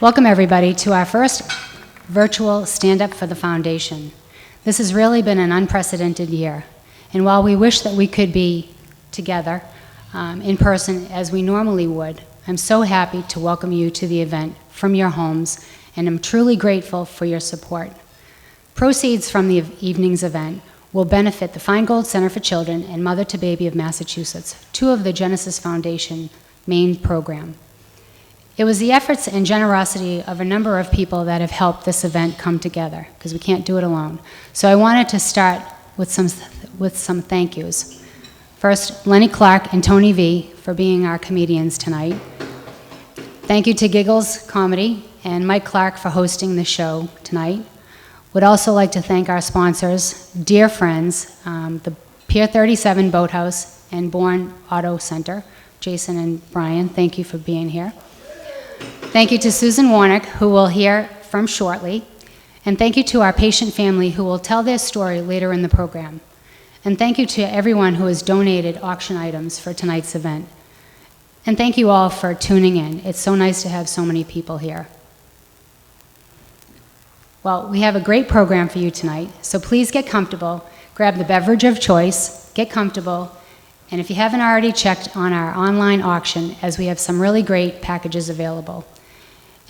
Welcome everybody to our first virtual stand-up for the foundation. This has really been an unprecedented year, and while we wish that we could be together in person as we normally would, I'm so happy to welcome you to the event from your homes, and I'm truly grateful for your support. Proceeds from the evening's event will benefit the Feingold Center for Children and Mother to Baby of Massachusetts, two of the Genesis Foundation main program. It was the efforts and generosity of a number of people that have helped this event come together, because we can't do it alone. So I wanted to start with some thank yous. First, Lenny Clarke and Tony V for being our comedians tonight. Thank you to Giggles Comedy and Mike Clarke for hosting the show tonight. Would also like to thank our sponsors, dear friends, the Pier 37 Boathouse and Bourne Auto Center. Jason and Brian, thank you for being here. Thank you to Susan Warnick, who we'll hear from shortly. And thank you to our patient family who will tell their story later in the program. And thank you to everyone who has donated auction items for tonight's event. And thank you all for tuning in. It's so nice to have so many people here. Well, we have a great program for you tonight, so please get comfortable, grab the beverage of choice, get comfortable, and if you haven't already checked on our online auction, as we have some really great packages available.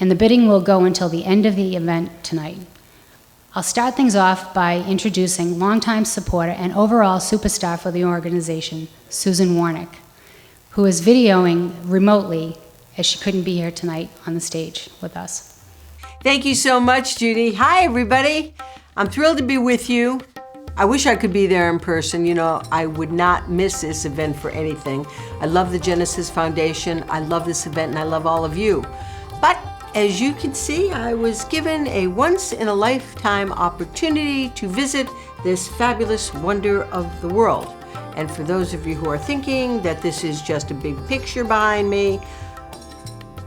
And the bidding will go until the end of the event tonight. I'll start things off by introducing longtime supporter and overall superstar for the organization, Susan Warnick, who is videoing remotely as she couldn't be here tonight on the stage with us. Thank you so much, Judy. Hi, everybody. I'm thrilled to be with you. I wish I could be there in person. You know, I would not miss this event for anything. I love the Genesis Foundation. I love this event, and I love all of you. But as you can see, I was given a once-in-a-lifetime opportunity to visit this fabulous wonder of the world. And for those of you who are thinking that this is just a big picture behind me,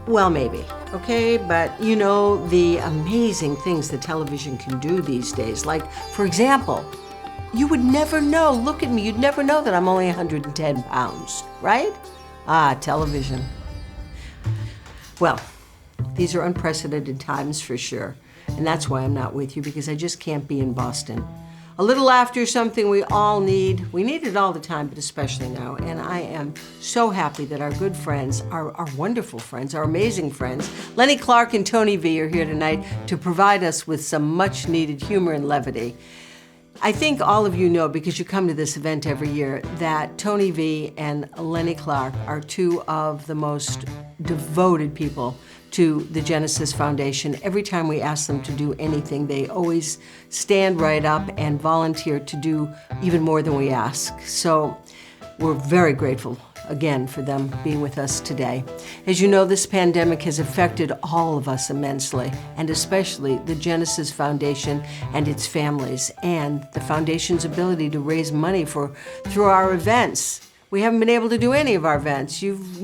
well, maybe, okay? But you know, the amazing things that television can do these days. Like, for example, you would never know, look at me, you'd never know that I'm only 110 pounds, right? Ah, television. Well, these are unprecedented times for sure. And that's why I'm not with you, because I just can't be in Boston. A little laughter is something we all need. We need it all the time, but especially now. And I am so happy that our good friends, our wonderful friends, our amazing friends, Lenny Clarke and Tony V are here tonight to provide us with some much needed humor and levity. I think all of you know, because you come to this event every year, that Tony V and Lenny Clarke are two of the most devoted people to the Genesis Foundation. Every time we ask them to do anything, they always stand right up and volunteer to do even more than we ask. So we're very grateful again for them being with us today. As you know, this pandemic has affected all of us immensely, and especially the Genesis Foundation and its families, and the Foundation's ability to raise money through our events. We haven't been able to do any of our events. You've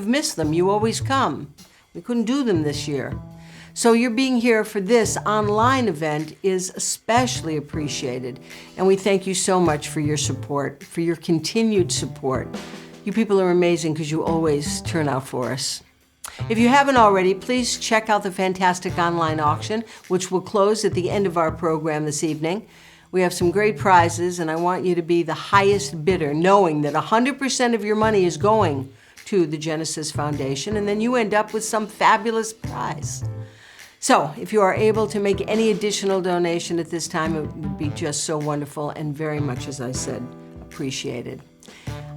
missed them. You always come. We couldn't do them this year. So your being here for this online event is especially appreciated. And we thank you so much for your support, for your continued support. You people are amazing because you always turn out for us. If you haven't already, please check out the fantastic online auction, which will close at the end of our program this evening. We have some great prizes, and I want you to be the highest bidder, knowing that 100% of your money is going to the Genesis Foundation, and then you end up with some fabulous prize. So if you are able to make any additional donation at this time, it would be just so wonderful and very much, as I said, appreciated.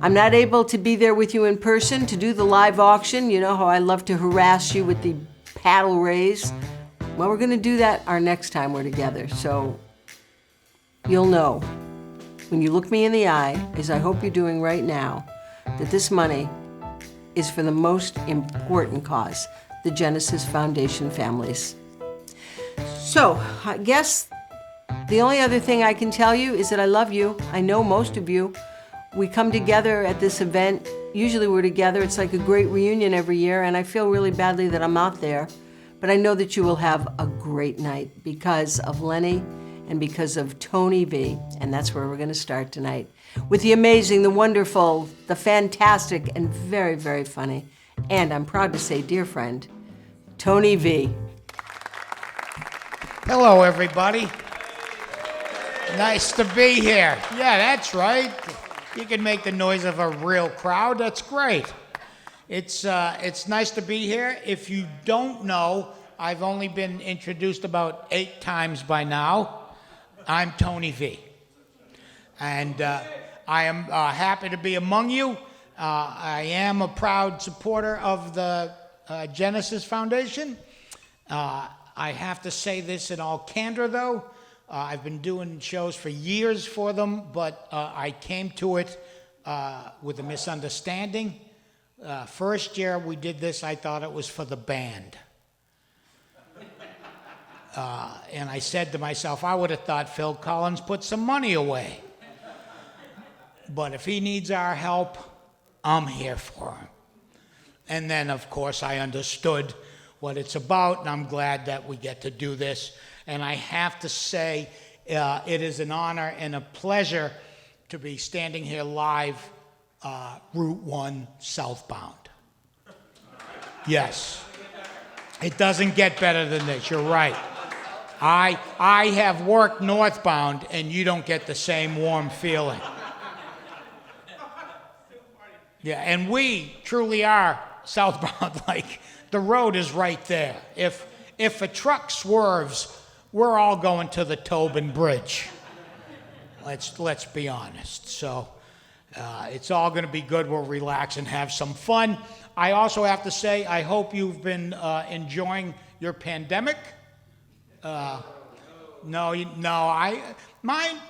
I'm not able to be there with you in person to do the live auction. You know how I love to harass you with the paddle raise. Well, we're gonna do that our next time we're together. So you'll know when you look me in the eye, as I hope you're doing right now, that this money is for the most important cause, the Genesis Foundation families. So I guess the only other thing I can tell you is that I love you. I know most of you. We come together at this event. Usually we're together. It's like a great reunion every year, and I feel really badly that I'm not there. But I know that you will have a great night because of Lenny and because of Tony V, and that's where we're gonna start tonight. With the amazing, the wonderful, the fantastic, and very, very funny, and I'm proud to say, dear friend, Tony V. Hello, everybody. Nice to be here. Yeah, that's right. You can make the noise of a real crowd. That's great. It's nice to be here. If you don't know, I've only been introduced about 8 times by now. I'm Tony V. And I am happy to be among you. I am a proud supporter of the Genesis Foundation. I have to say this in all candor, though. I've been doing shows for years for them, but I came to it with a misunderstanding. First year we did this, I thought it was for the band. And I said to myself, I would have thought Phil Collins put some money away. But if he needs our help, I'm here for him. And then, of course, I understood what it's about, and I'm glad that we get to do this. And I have to say, it is an honor and a pleasure to be standing here live, Route 1 southbound. Yes. It doesn't get better than this, you're right. I have worked northbound, and you don't get the same warm feeling. Yeah, and we truly are southbound, like the road is right there. If a truck swerves, we're all going to the Tobin Bridge. Let's be honest. So it's all going to be good. We'll relax and have some fun. I also have to say, I hope you've been enjoying your pandemic. Mine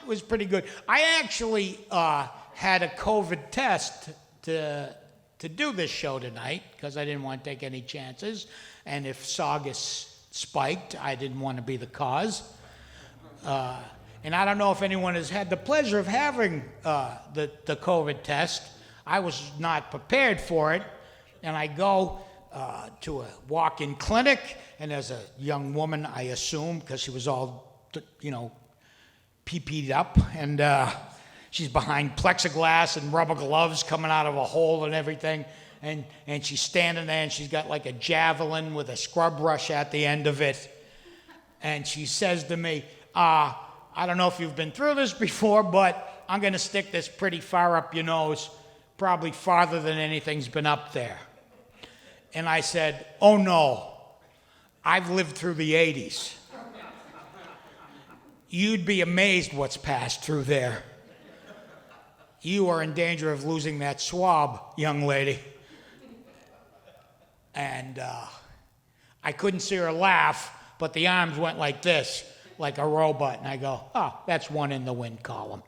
was pretty good. I actually had a COVID test to do this show tonight because I didn't want to take any chances. And if Saugus spiked, I didn't want to be the cause. And I don't know if anyone has had the pleasure of having the COVID test. I was not prepared for it. And I go to a walk-in clinic, and there's a young woman, I assume, because she was all, pee-peed up, and she's behind plexiglass and rubber gloves coming out of a hole and everything. And she's standing there, and she's got like a javelin with a scrub brush at the end of it. And she says to me, I don't know if you've been through this before, but I'm going to stick this pretty far up your nose, probably farther than anything's been up there. And I said, oh no, I've lived through the 80s. You'd be amazed what's passed through there. You are in danger of losing that swab, young lady. And I couldn't see her laugh, but the arms went like this, like a robot. And I go, oh, that's one in the win column.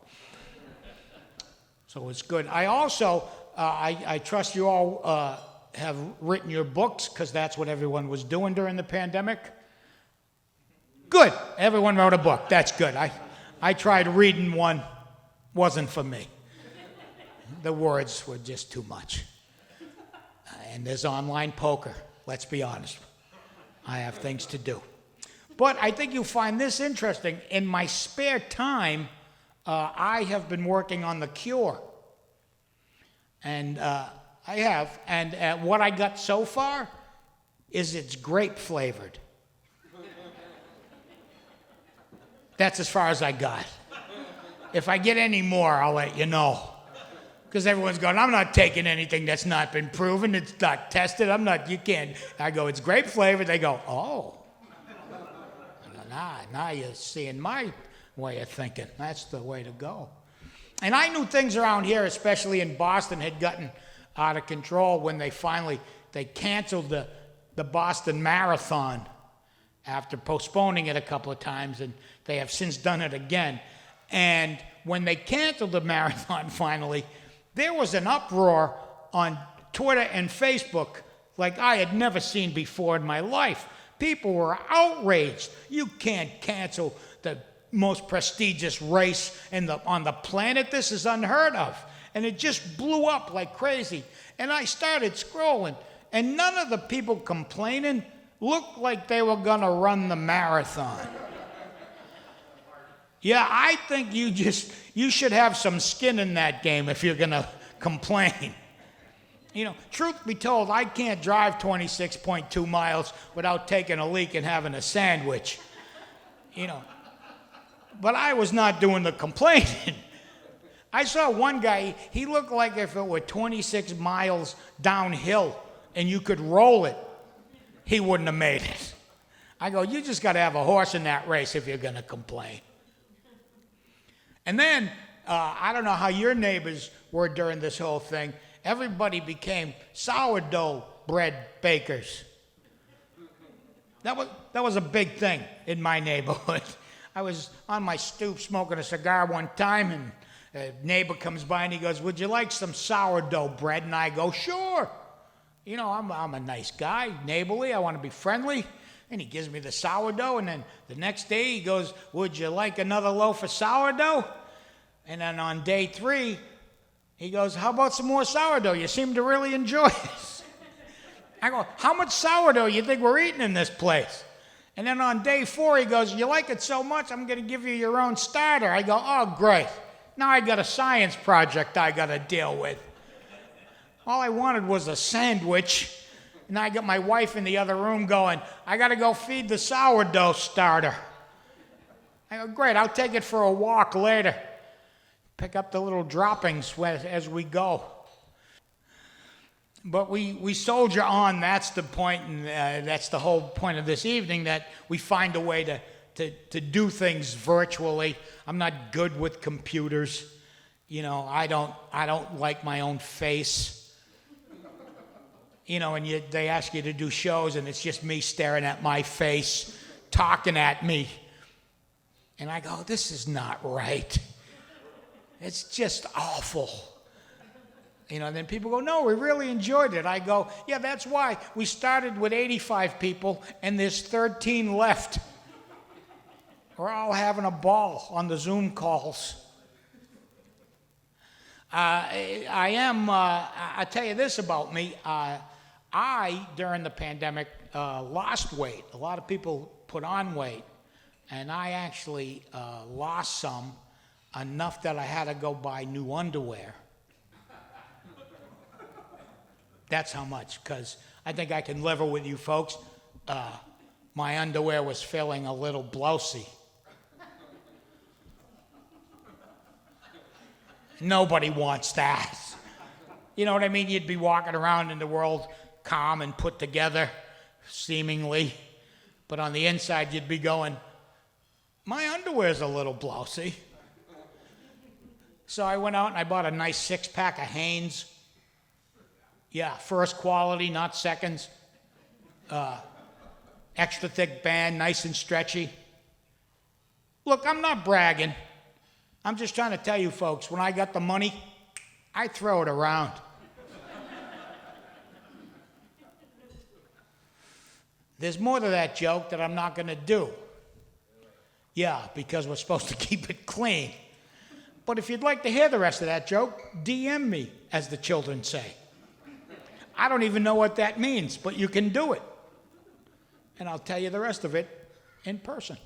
So it's good. I also, I trust you all have written your books, because that's what everyone was doing during the pandemic. Good. Everyone wrote a book. That's good. I tried reading one. Wasn't for me. The words were just too much. And there's online poker. Let's be honest. I have things to do. But I think you'll find this interesting. In my spare time, I have been working on The Cure. And I have. And what I got so far is it's grape flavored. That's as far as I got. If I get any more, I'll let you know. Because everyone's going, I'm not taking anything that's not been proven. It's not tested. You can't. I go, it's grape flavored. They go, oh. Now you're seeing my way of thinking. That's the way to go. And I knew things around here, especially in Boston, had gotten out of control when they canceled the Boston Marathon after postponing it a couple of times, and they have since done it again. And when they canceled the marathon finally, there was an uproar on Twitter and Facebook like I had never seen before in my life. People were outraged. You can't cancel the most prestigious race on the planet. This is unheard of. And it just blew up like crazy. And I started scrolling, and none of the people complaining looked like they were going to run the marathon. Yeah, I think you should have some skin in that game if you're going to complain. Truth be told, I can't drive 26.2 miles without taking a leak and having a sandwich. you know. But I was not doing the complaining. I saw one guy, he looked like if it were 26 miles downhill and you could roll it, he wouldn't have made it. I go, you just got to have a horse in that race if you're going to complain. And then, I don't know how your neighbors were during this whole thing. Everybody became sourdough bread bakers. That was a big thing in my neighborhood. I was on my stoop smoking a cigar one time, and a neighbor comes by and he goes, would you like some sourdough bread? And I go, sure. You know, I'm a nice guy, neighborly, I want to be friendly. And he gives me the sourdough, and then the next day he goes, would you like another loaf of sourdough? And then on day 3, he goes, how about some more sourdough? You seem to really enjoy it. I go, how much sourdough you think we're eating in this place? And then on day 4, he goes, you like it so much, I'm going to give you your own starter. I go, oh, great. Now I got a science project I got to deal with. All I wanted was a sandwich. And I got my wife in the other room going, I got to go feed the sourdough starter. I go, great, I'll take it for a walk later. Pick up the little droppings as we go. But we soldier on. That's the point, and that's the whole point of this evening, that we find a way to do things virtually. I'm not good with computers. You know, I don't like my own face. You know, and they ask you to do shows, and it's just me staring at my face, talking at me. And I go, this is not right. It's just awful. You know, and then people go, no, we really enjoyed it. I go, yeah, that's why we started with 85 people, and there's 13 left. We're all having a ball on the Zoom calls. I'll tell you this about me. I, during the pandemic, lost weight. A lot of people put on weight, and I actually lost some, enough that I had to go buy new underwear. That's how much, because I think I can level with you folks. My underwear was feeling a little blousy. Nobody wants that. You know what I mean? You'd be walking around in the world calm and put together, seemingly. But on the inside, you'd be going, my underwear's a little blousy. So I went out and I bought a nice 6-pack of Hanes. Yeah, first quality, not seconds. Extra thick band, nice and stretchy. Look, I'm not bragging. I'm just trying to tell you folks, when I got the money, I throw it around. There's more to that joke that I'm not going to do. Yeah, because we're supposed to keep it clean. But if you'd like to hear the rest of that joke, DM me, as the children say. I don't even know what that means, but you can do it. And I'll tell you the rest of it in person.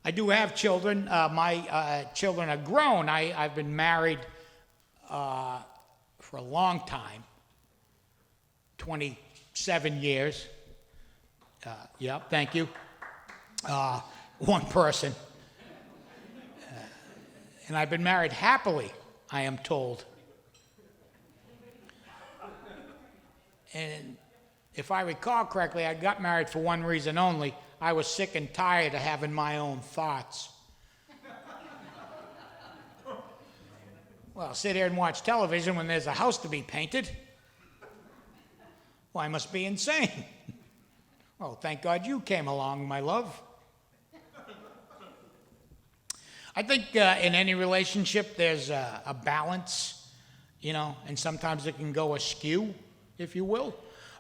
I do have children. My children are grown. I've been married for a long time, 27 years. Yep, thank you. One person. And I've been married happily, I am told. And if I recall correctly, I got married for one reason only. I was sick and tired of having my own thoughts. Well, sit here and watch television when there's a house to be painted. Well, I must be insane. Well, thank God you came along, my love. I think in any relationship there's a balance, you know, and sometimes it can go askew, if you will.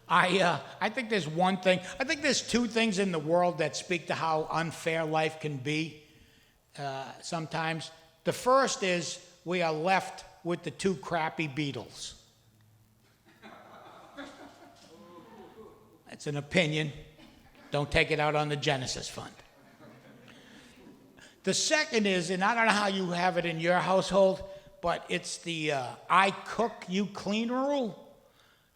I think there's one thing. I think there's two things in the world that speak to how unfair life can be sometimes. The first is we are left with the two crappy Beatles. That's an opinion. Don't take it out on the Genesis Fund. The second is, and I don't know how you have it in your household, but it's the I cook, you clean rule.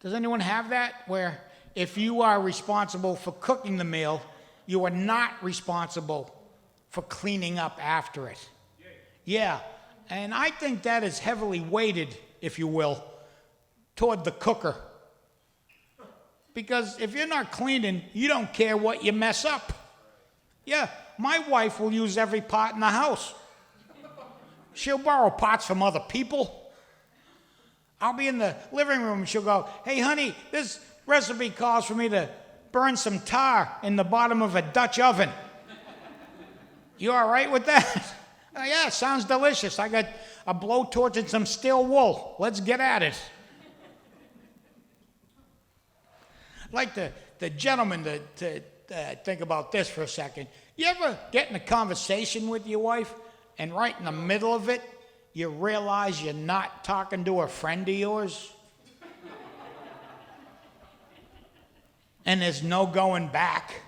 Does anyone have that? Where if you are responsible for cooking the meal, you are not responsible for cleaning up after it. Yeah, and I think that is heavily weighted, if you will, toward the cooker. Because if you're not cleaning, you don't care what you mess up. Yeah, my wife will use every pot in the house. She'll borrow pots from other people. I'll be in the living room and she'll go, "Hey, honey, this recipe calls for me to burn some tar in the bottom of a Dutch oven. You all right with that?" Yeah, sounds delicious. I got a blowtorch and some steel wool. Let's get at it. I'd like the gentleman to think about this for a second. You ever get in a conversation with your wife and right in the middle of it, you realize you're not talking to a friend of yours? And there's no going back.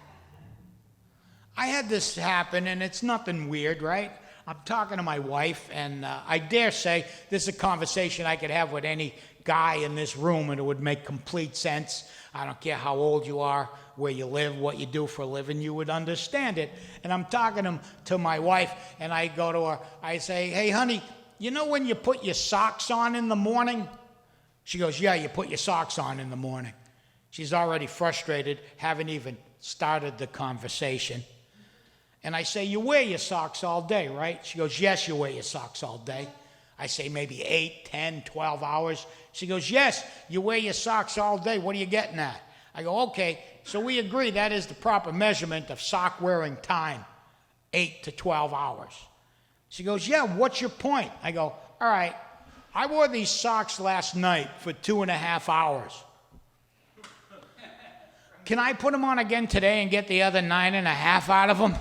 I had this happen, and it's nothing weird, right? I'm talking to my wife, and I dare say this is a conversation I could have with any guy in this room, and it would make complete sense. I don't care how old you are, where you live, what you do for a living, you would understand it. And I'm talking to my wife, and I go to her, I say, "Hey, honey, you know when you put your socks on in the morning?" She goes, "Yeah, you put your socks on in the morning." She's already frustrated, haven't even started the conversation. And I say, "You wear your socks all day, right?" She goes, "Yes, you wear your socks all day." I say, "Maybe 8, 10, 12 hours. She goes, "Yes, you wear your socks all day. What are you getting at?" I go, "Okay, so we agree that is the proper measurement of sock wearing time, 8 to 12 hours. She goes, "Yeah, what's your point?" I go, "All right, I wore these socks last night for 2.5 hours. Can I put them on again today and get the other 9.5 out of them?"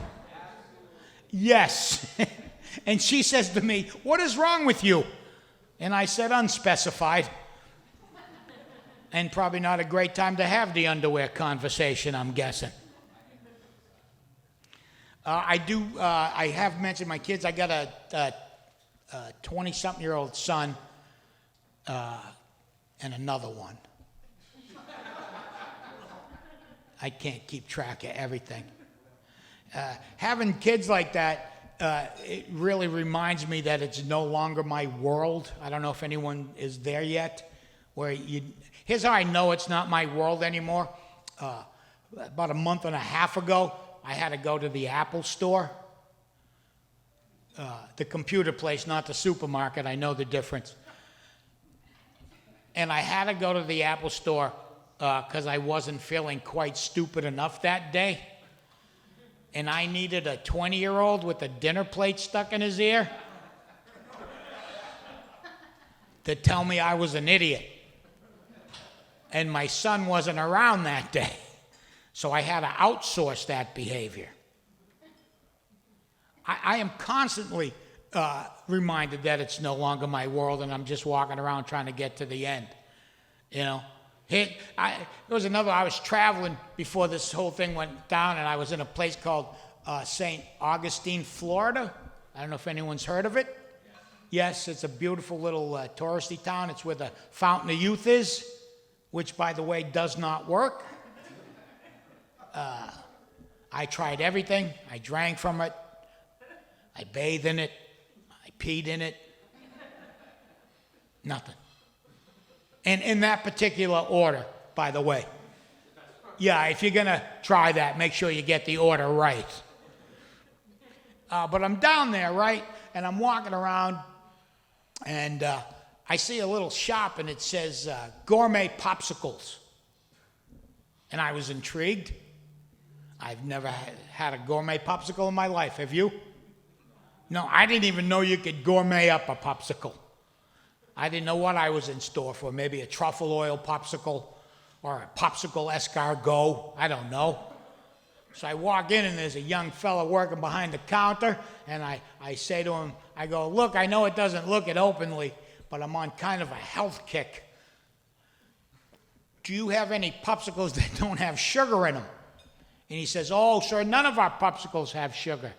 "Yes." And she says to me, "What is wrong with you?" And I said, "Unspecified." And probably not a great time to have the underwear conversation, I'm guessing. I have mentioned my kids. I got a 20-something-year-old son and another one. I can't keep track of everything. Having kids like that, it really reminds me that it's no longer my world. I don't know if anyone is there yet. Here's how I know it's not my world anymore. About a month and a half ago, I had to go to the Apple store. The computer place, not the supermarket. I know the difference. And I had to go to the Apple store because I wasn't feeling quite stupid enough that day. And I needed a 20-year-old with a dinner plate stuck in his ear to tell me I was an idiot. And my son wasn't around that day. So I had to outsource that behavior. I am constantly reminded that it's no longer my world and I'm just walking around trying to get to the end. You know? I was traveling before this whole thing went down, and I was in a place called St. Augustine, Florida. I don't know if anyone's heard of it. Yes, it's a beautiful little touristy town. It's where the Fountain of Youth is, which, by the way, does not work. I tried everything. I drank from it. I bathed in it. I peed in it. Nothing. And in that particular order, by the way. Yeah, if you're going to try that, make sure you get the order right. But I'm down there, right? And I'm walking around, and I see a little shop, and it says gourmet popsicles. And I was intrigued. I've never had a gourmet popsicle in my life. Have you? No, I didn't even know you could gourmet up a popsicle. I didn't know what I was in store for. Maybe a truffle oil popsicle or a popsicle escargot. I don't know. So I walk in, and there's a young fella working behind the counter, and I say to him, I go, "Look, I know it doesn't look it openly, but I'm on kind of a health kick. Do you have any popsicles that don't have sugar in them?" And he says, "Oh, sir, none of our popsicles have sugar."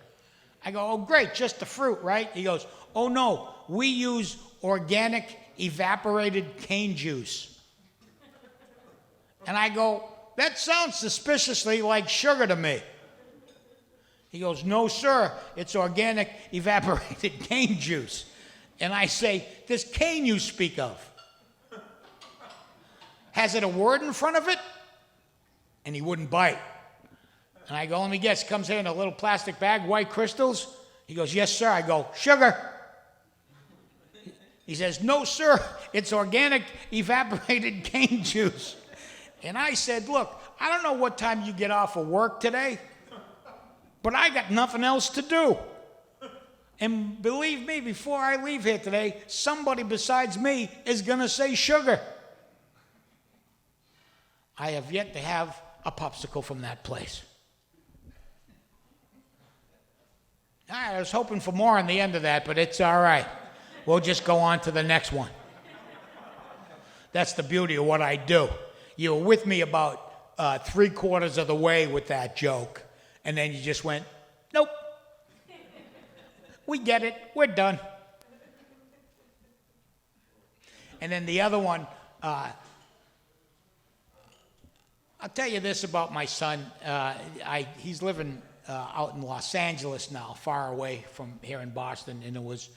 I go, "Oh, great, just the fruit, right?" He goes, "Oh, no, we use organic evaporated cane juice." And I go, "That sounds suspiciously like sugar to me." He goes, no, sir, it's organic evaporated cane juice. And I say, this cane you speak of, has it a word in front of it? And he wouldn't bite. And I go, let me guess, comes here in a little plastic bag, white crystals? He goes, yes, sir. I go, sugar. He says, no, sir, it's organic evaporated cane juice. And I said, look, I don't know what time you get off of work today, but I got nothing else to do. And believe me, before I leave here today, somebody besides me is going to say sugar. I have yet to have a popsicle from that place. All right, I was hoping for more on the end of that, but it's all right. We'll just go on to the next one. That's the beauty of what I do. You were with me about 3/4 of the way with that joke, and then you just went, nope. We get it. We're done. And then the other one, I'll tell you this about my son. He's living out in Los Angeles now, far away from here in Boston, and it was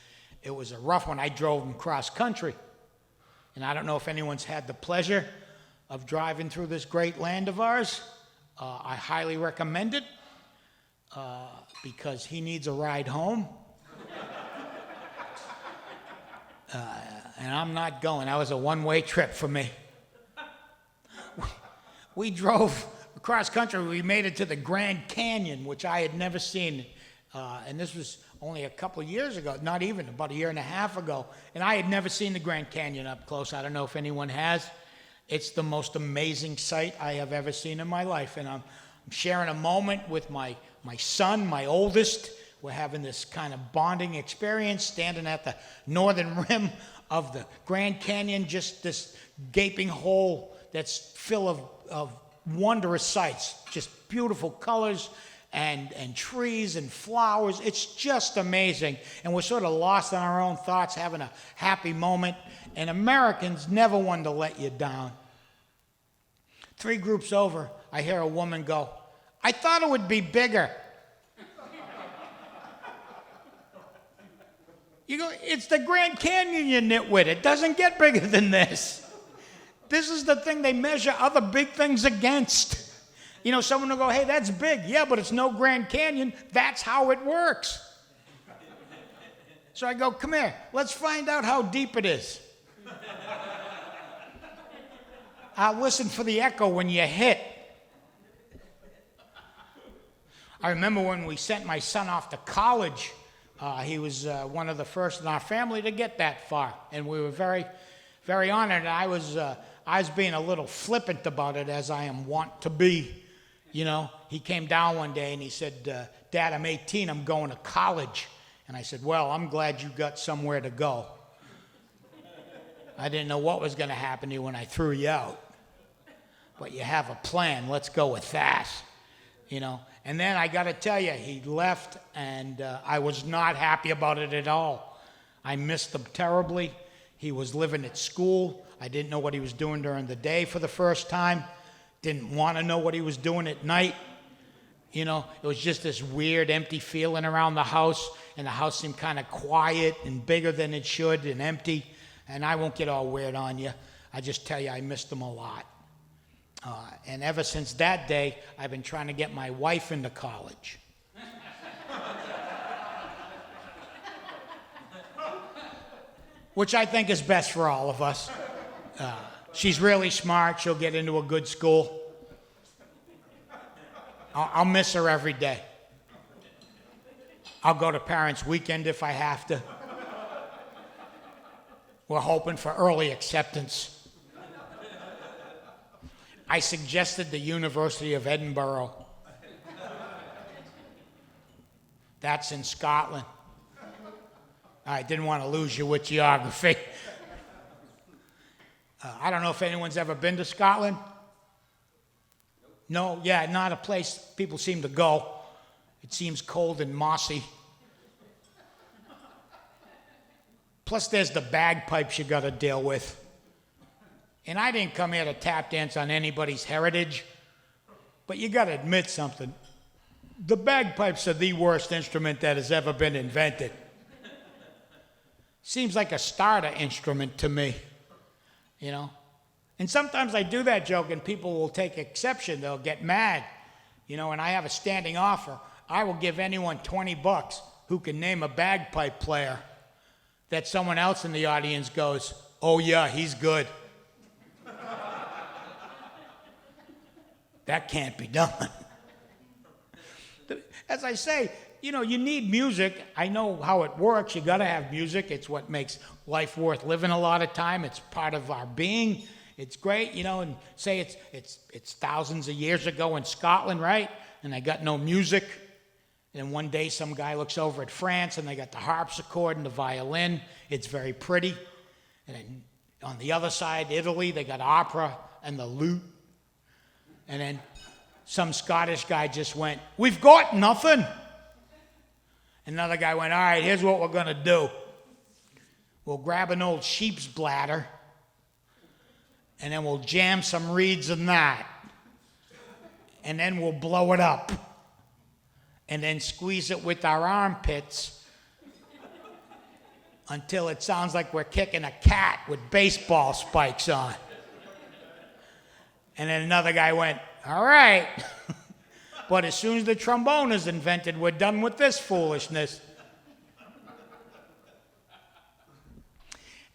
a rough one. I drove him cross country, and I don't know if anyone's had the pleasure of driving through this great land of ours. I highly recommend it because he needs a ride home. And I'm not going. That was a one-way trip for me. We drove across country. We made it to the Grand Canyon, which I had never seen. And this was only a couple of years ago, not even, about a year and a half ago. And I had never seen the Grand Canyon up close. I don't know if anyone has. It's the most amazing sight I have ever seen in my life. And I'm sharing a moment with my son, my oldest. We're having this kind of bonding experience, standing at the northern rim of the Grand Canyon, just this gaping hole that's full of wondrous sights, just beautiful colors and trees and flowers. It's just amazing. And we're sort of lost in our own thoughts, having a happy moment. And Americans never want to let you down. 3 groups over, I hear a woman go, I thought it would be bigger. You go, it's the Grand Canyon, you nitwit. It doesn't get bigger than this. This is the thing they measure other big things against. You know, someone will go, hey, that's big. Yeah, but it's no Grand Canyon. That's how it works. So I go, come here. Let's find out how deep it is. I'll listen for the echo when you hit. I remember when we sent my son off to college. He was one of the first in our family to get that far, and we were very, very honored. I was being a little flippant about it, as I am wont to be. You know, he came down one day and he said, Dad, I'm 18, I'm going to college. And I said, well, I'm glad you got somewhere to go. I didn't know what was going to happen to you when I threw you out. But you have a plan, let's go with that. You know, and then I got to tell you, he left, and I was not happy about it at all. I missed him terribly. He was living at school. I didn't know what he was doing during the day for the first time. Didn't want to know what he was doing at night. You know, it was just this weird, empty feeling around the house, and the house seemed kind of quiet and bigger than it should and empty. And I won't get all weird on you. I just tell you, I missed him a lot. And ever since that day, I've been trying to get my wife into college. Which I think is best for all of us. She's really smart. She'll get into a good school. I'll miss her every day. I'll go to Parents' Weekend if I have to. We're hoping for early acceptance. I suggested the University of Edinburgh. That's in Scotland. I didn't want to lose you with geography. I don't know if anyone's ever been to Scotland. No? Yeah, not a place people seem to go. It seems cold and mossy. Plus, there's the bagpipes you got to deal with. And I didn't come here to tap dance on anybody's heritage, but you got to admit something. The bagpipes are the worst instrument that has ever been invented. Seems like a starter instrument to me, you know? And sometimes I do that joke and people will take exception. They'll get mad, you know, and I have a standing offer. I will give anyone $20 who can name a bagpipe player that someone else in the audience goes, oh yeah, he's good. That can't be done. As I say, you know, you need music. I know how it works. You got to have music. It's what makes life worth living a lot of time. It's part of our being. It's great, you know, and say it's thousands of years ago in Scotland, right? And they got no music. And one day some guy looks over at France and they got the harpsichord and the violin. It's very pretty. And then on the other side, Italy, they got opera and the lute. And then some Scottish guy just went, we've got nothing. Another guy went, all right, here's what we're going to do. We'll grab an old sheep's bladder, and then we'll jam some reeds in that. And then we'll blow it up. And then squeeze it with our armpits until it sounds like we're kicking a cat with baseball spikes on. And then another guy went, all right. But as soon as the trombone is invented, we're done with this foolishness.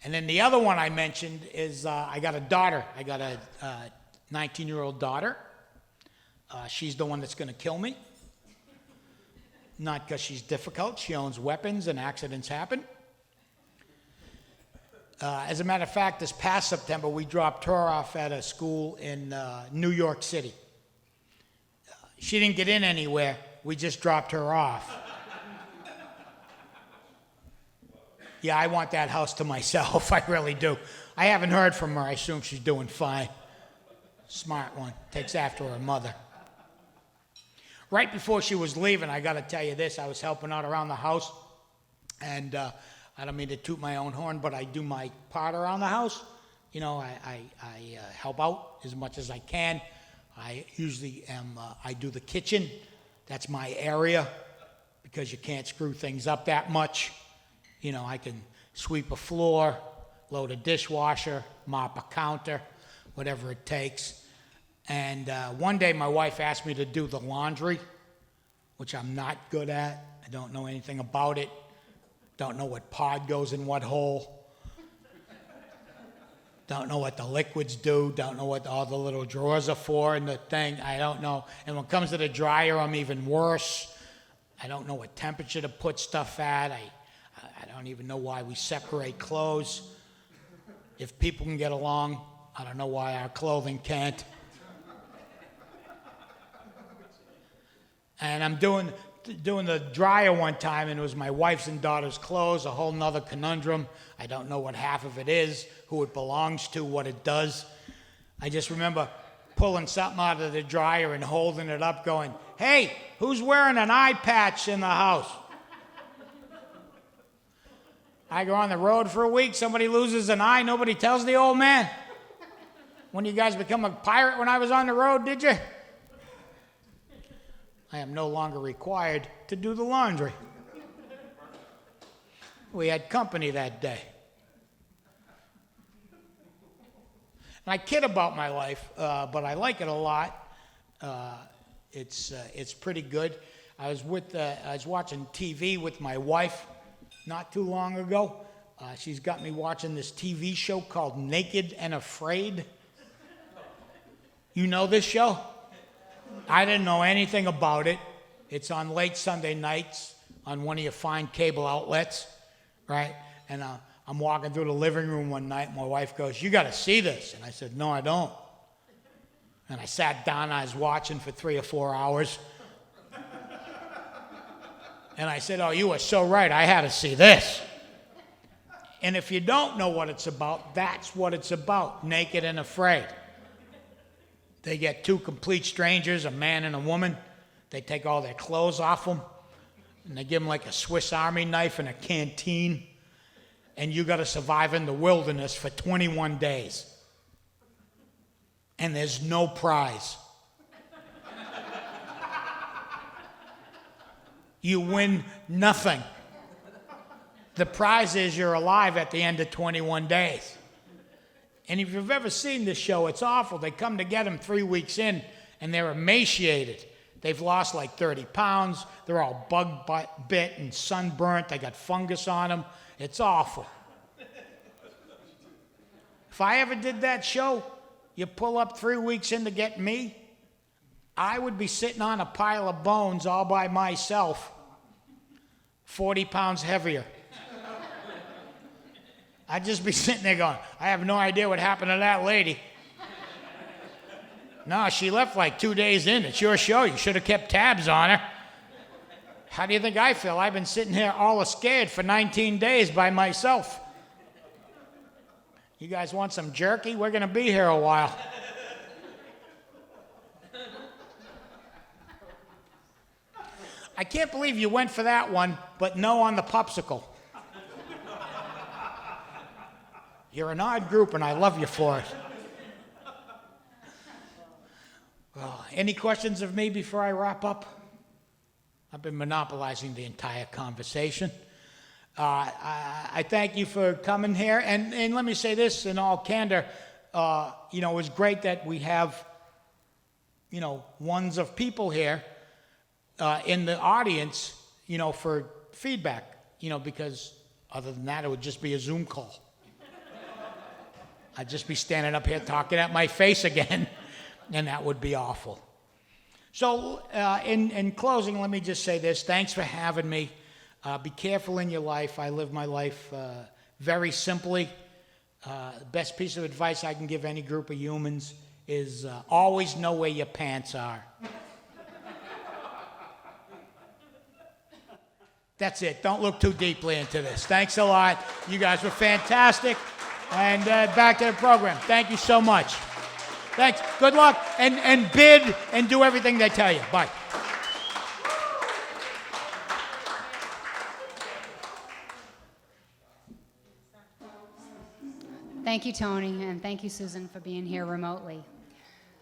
And then the other one I mentioned is I got a daughter. I got a 19-year-old daughter. She's the one that's going to kill me. Not because she's difficult. She owns weapons and accidents happen. As a matter of fact, this past September, we dropped her off at a school in New York City. She didn't get in anywhere. We just dropped her off. Yeah, I want that house to myself. I really do. I haven't heard from her. I assume she's doing fine. Smart one. Takes after her mother. Right before she was leaving, I got to tell you this. I was helping out around the house. And I don't mean to toot my own horn, but I do my part around the house. You know, I help out as much as I can. I usually I do the kitchen. That's my area because you can't screw things up that much. You know, I can sweep a floor, load a dishwasher, mop a counter, whatever it takes. And one day my wife asked me to do the laundry, which I'm not good at. I don't know anything about it. Don't know what pod goes in what hole. Don't know what the liquids do. Don't know what all the little drawers are for in the thing. I don't know. And when it comes to the dryer, I'm even worse. I don't know what temperature to put stuff at. I don't even know why we separate clothes. If people can get along, I don't know why our clothing can't. And I'm doing the dryer one time, and it was my wife's and daughter's clothes, a whole nother conundrum. I don't know what half of it is, who it belongs to, what it does. I just remember pulling something out of the dryer and holding it up going, hey, who's wearing an eye patch in the house? I go on the road for a week, somebody loses an eye, nobody tells the old man. When you guys become a pirate when I was on the road, did you? I am no longer required to do the laundry. We had company that day. And I kid about my life, but I like it a lot. It's pretty good. I was watching TV with my wife not too long ago. She's got me watching this TV show called Naked and Afraid. You know this show? I didn't know anything about it. It's on late Sunday nights on one of your fine cable outlets, right? And I'm walking through the living room one night, and my wife goes, you got to see this. And I said, no, I don't. And I sat down, I was watching for 3 or 4 hours. And I said, oh, you were so right, I had to see this. And if you don't know what it's about, that's what it's about, Naked and Afraid. They get 2 complete strangers, a man and a woman. They take all their clothes off them, and they give them like a Swiss Army knife and a canteen, and you got to survive in the wilderness for 21 days. And there's no prize. You win nothing. The prize is you're alive at the end of 21 days. And if you've ever seen this show, it's awful. They come to get them 3 weeks in, and they're emaciated. They've lost like 30 pounds. They're all bug bit and sunburnt. They got fungus on them. It's awful. If I ever did that show, you pull up 3 weeks in to get me, I would be sitting on a pile of bones all by myself, 40 pounds heavier. I'd just be sitting there going, I have no idea what happened to that lady. No, she left like 2 days in. It's your show. You should have kept tabs on her. How do you think I feel? I've been sitting here all scared for 19 days by myself. You guys want some jerky? We're going to be here a while. I can't believe you went for that one, but no on the popsicle. You're an odd group, and I love you for it. Well, any questions of me before I wrap up? I've been monopolizing the entire conversation. I thank you for coming here, and let me say this in all candor. It was great that we have, ones of people here in the audience, for feedback, because other than that, it would just be a Zoom call. I'd just be standing up here talking at my face again, and that would be awful. So in closing, let me just say this. Thanks for having me. Be careful in your life. I live my life very simply. The best piece of advice I can give any group of humans is always know where your pants are. That's it. Don't look too deeply into this. Thanks a lot. You guys were fantastic. And back to the program. Thank you so much. Thanks. Good luck. And bid and do everything they tell you. Bye. Thank you, Tony, and thank you, Susan, for being here remotely.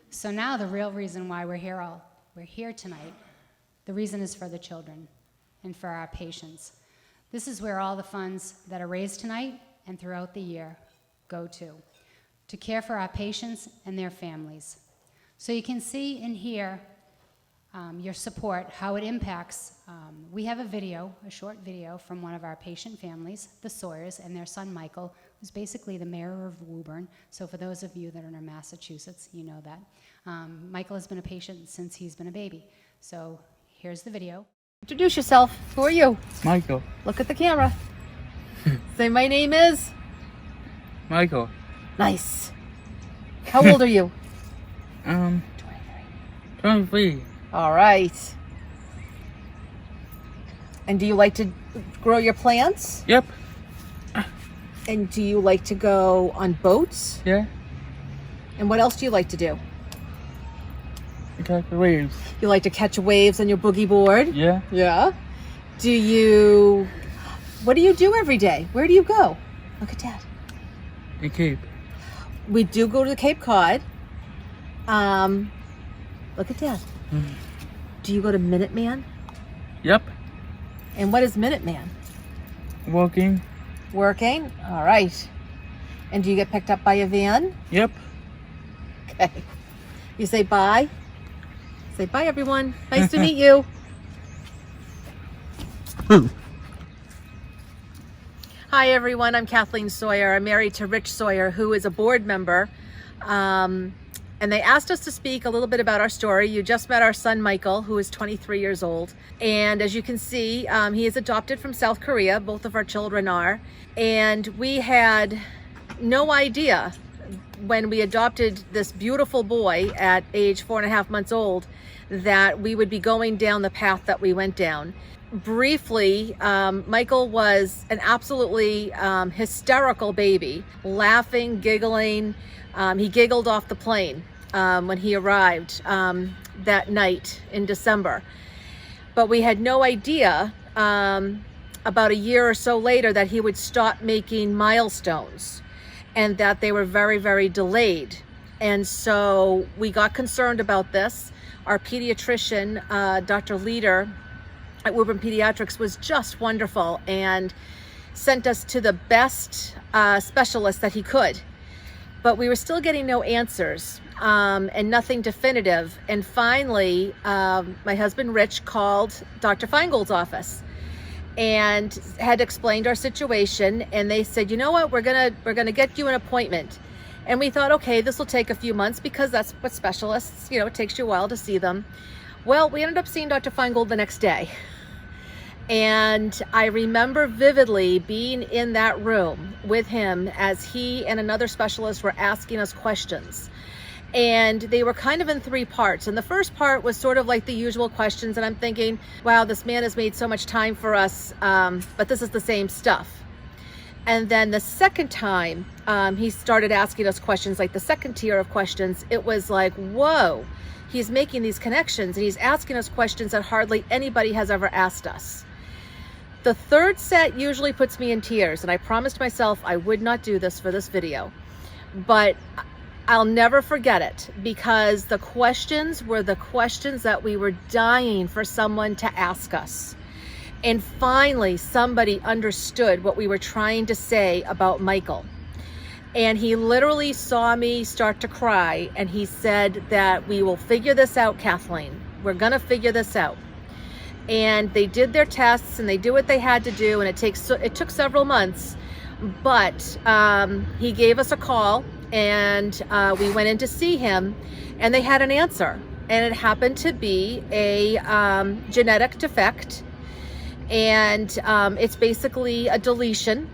So now the real reason why we're here tonight, the reason is for the children and for our patients. This is where all the funds that are raised tonight and throughout the year go to care for our patients and their families. So you can see and hear your support, how it impacts. We have a short video from one of our patient families, the Sawyers, and their son Michael, who's basically the mayor of Woburn. So for those of you that are in Massachusetts, you know that. Michael has been a patient since he's been a baby. So here's the video. Introduce yourself. Who are you? Michael. Look at the camera. Say, my name is? Michael. Nice. How old are you? 23. All right. And do you like to grow your plants? Yep. And do you like to go on boats? Yeah. And what else do you like to do? Catch the waves. You like to catch waves on your boogie board? Yeah. Yeah. What do you do every day? Where do you go? Look at Dad. The Cape. We do go to the Cape Cod. Look at Dad. Do you go to Minuteman? Yep. And what is Minuteman? Walking. Working? All right. And do you get picked up by a van? Yep. Okay. You say bye? Say bye, everyone. Nice to meet you. Hi, everyone. I'm Kathleen Sawyer. I'm married to Rich Sawyer, who is a board member. And they asked us to speak a little bit about our story. You just met our son, Michael, who is 23 years old. And as you can see, he is adopted from South Korea. Both of our children are. And we had no idea when we adopted this beautiful boy at age 4.5 months old that we would be going down the path that we went down. Briefly, Michael was an absolutely hysterical baby, laughing, giggling. He giggled off the plane when he arrived that night in December. But we had no idea about a year or so later that he would stop making milestones and that they were very, very delayed. And so we got concerned about this. Our pediatrician, Dr. Leader, at Woburn Pediatrics was just wonderful and sent us to the best specialist that he could. But we were still getting no answers and nothing definitive. And finally, my husband Rich called Dr. Feingold's office and had explained our situation. And they said, you know what, we're gonna get you an appointment. And we thought, okay, this will take a few months because that's what specialists, it takes you a while to see them. Well, we ended up seeing Dr. Feingold the next day. And I remember vividly being in that room with him as he and another specialist were asking us questions. And they were kind of in three parts. And the first part was sort of like the usual questions. And I'm thinking, wow, this man has made so much time for us, but this is the same stuff. And then the second time he started asking us questions, like the second tier of questions, it was like, whoa, he's making these connections and he's asking us questions that hardly anybody has ever asked us. The third set usually puts me in tears, and I promised myself I would not do this for this video, but I'll never forget it because the questions were the questions that we were dying for someone to ask us. And finally, somebody understood what we were trying to say about Michael. And he literally saw me start to cry, and he said that we will figure this out, Kathleen. We're gonna figure this out. And they did their tests and they did what they had to do, and it took several months, but he gave us a call and we went in to see him, and they had an answer, and it happened to be a genetic defect, and it's basically a deletion,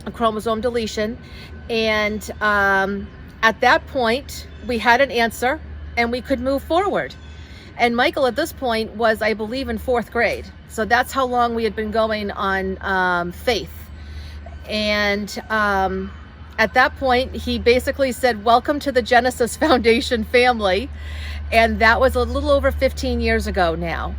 a chromosome deletion. And at that point we had an answer and we could move forward. And Michael at this point was, I believe, in 4th grade. So that's how long we had been going on faith. And at that point, he basically said, welcome to the Genesis Foundation family. And that was a little over 15 years ago now.